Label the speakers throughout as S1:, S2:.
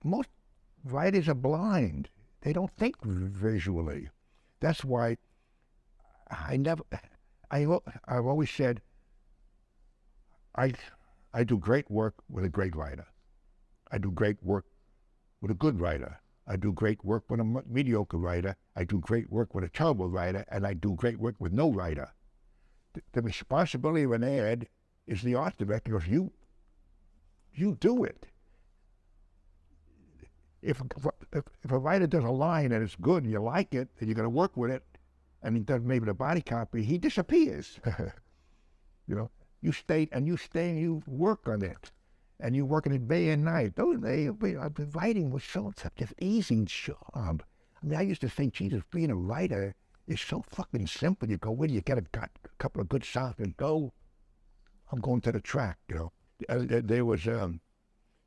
S1: most writers are blind. They don't think visually. That's why I've always said, I do great work with a great writer. I do great work with a good writer. I do great work with a mediocre writer. I do great work with a terrible writer, and I do great work with no writer. The responsibility of an ad is the art director, because you do it. If a writer does a line and it's good and you like it and you're going to work with it, and he does maybe the body copy, he disappears. You stay and you work on it, and you work on it day and night. The writing was such an easy job. I mean, I used to think, Jesus, being a writer is so fucking simple. You go in, you get a couple of good shots, and go. I'm going to the track. There was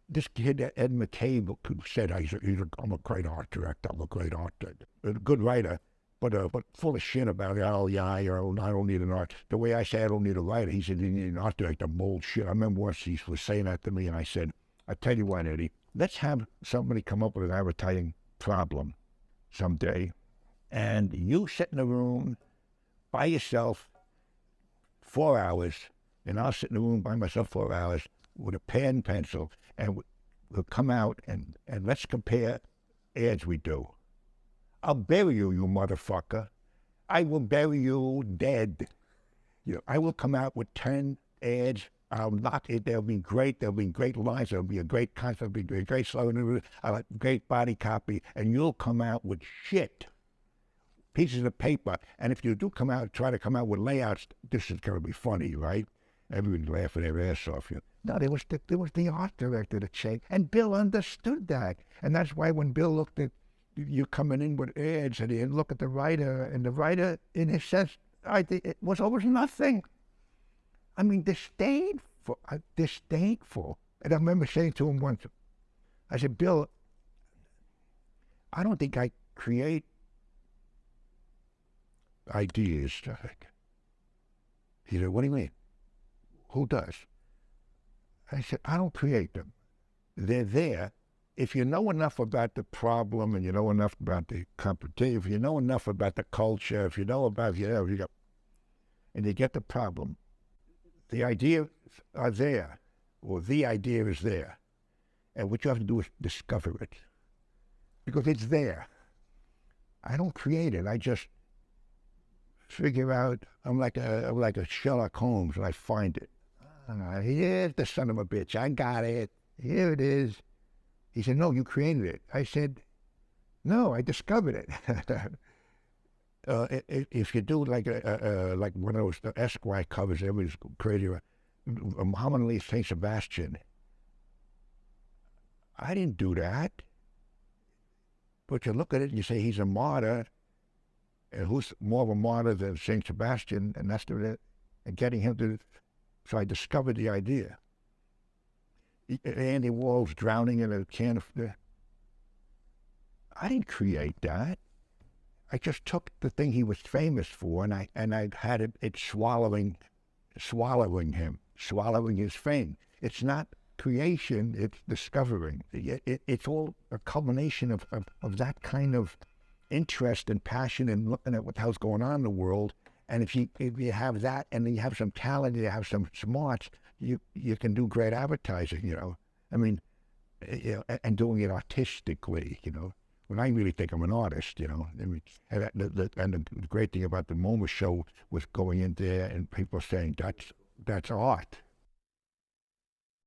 S1: this kid, Ed McCabe, who said, I'm a great art director. I'm a great art director. A good writer, but full of shit about it. Oh, yeah, I don't need an art. The way I say I don't need a writer, he said, you need an art director. Bullshit. I remember once he was saying that to me, and I said, I tell you what, Eddie, let's have somebody come up with an advertising problem someday, and you sit in a room by yourself 4 hours, and I'll sit in the room by myself 4 hours with a pen and pencil, and we'll come out and let's compare ads we do. I'll bury you, you motherfucker. I will bury you dead. I will come out with 10 ads. I'll knock it. They'll be great. There'll be great lines. There'll be a great concept. There'll be a great slogan. I'll have great body copy. And you'll come out with shit. Pieces of paper. And if you do try to come out with layouts, this is going to be funny, right? Everybody's laughing their ass off you. No, there was the art director that changed. And Bill understood that. And that's why when Bill looked at you coming in with ads, and he didn't look at the writer, and the writer, in his sense, it was always nothing. I mean, disdainful. And I remember saying to him once, I said, Bill, I don't think I create ideas. He said, what do you mean? Who does? I said, I don't create them. They're there. If you know enough about the problem, and you know enough about the competition, if you know enough about the culture, if you know about, and you get the problem, the ideas are there, or the idea is there. And what you have to do is discover it. Because it's there. I don't create it. I just figure out, I'm like a Sherlock Holmes, and I find it. Here's the son of a bitch. I got it. Here it is. He said, no, you created it. I said, no, I discovered it. If you do like one of those Esquire covers, everybody's crazy. Muhammad Ali, Saint Sebastian. I didn't do that. But you look at it and you say he's a martyr, and who's more of a martyr than Saint Sebastian? And that's and getting him to. So I discovered the idea. Andy Warhol's drowning in a can of. I didn't create that. I just took the thing he was famous for, and I had it swallowing him, swallowing his fame. It's not creation; it's discovering. It's all a culmination of that kind of interest and passion in looking at what the hell's going on in the world. And if you have that, and you have some talent, you have some smarts, you can do great advertising. I mean, and doing it artistically. When I really think I'm an artist, I mean, and the great thing about the MoMA show was going in there and people saying that's art.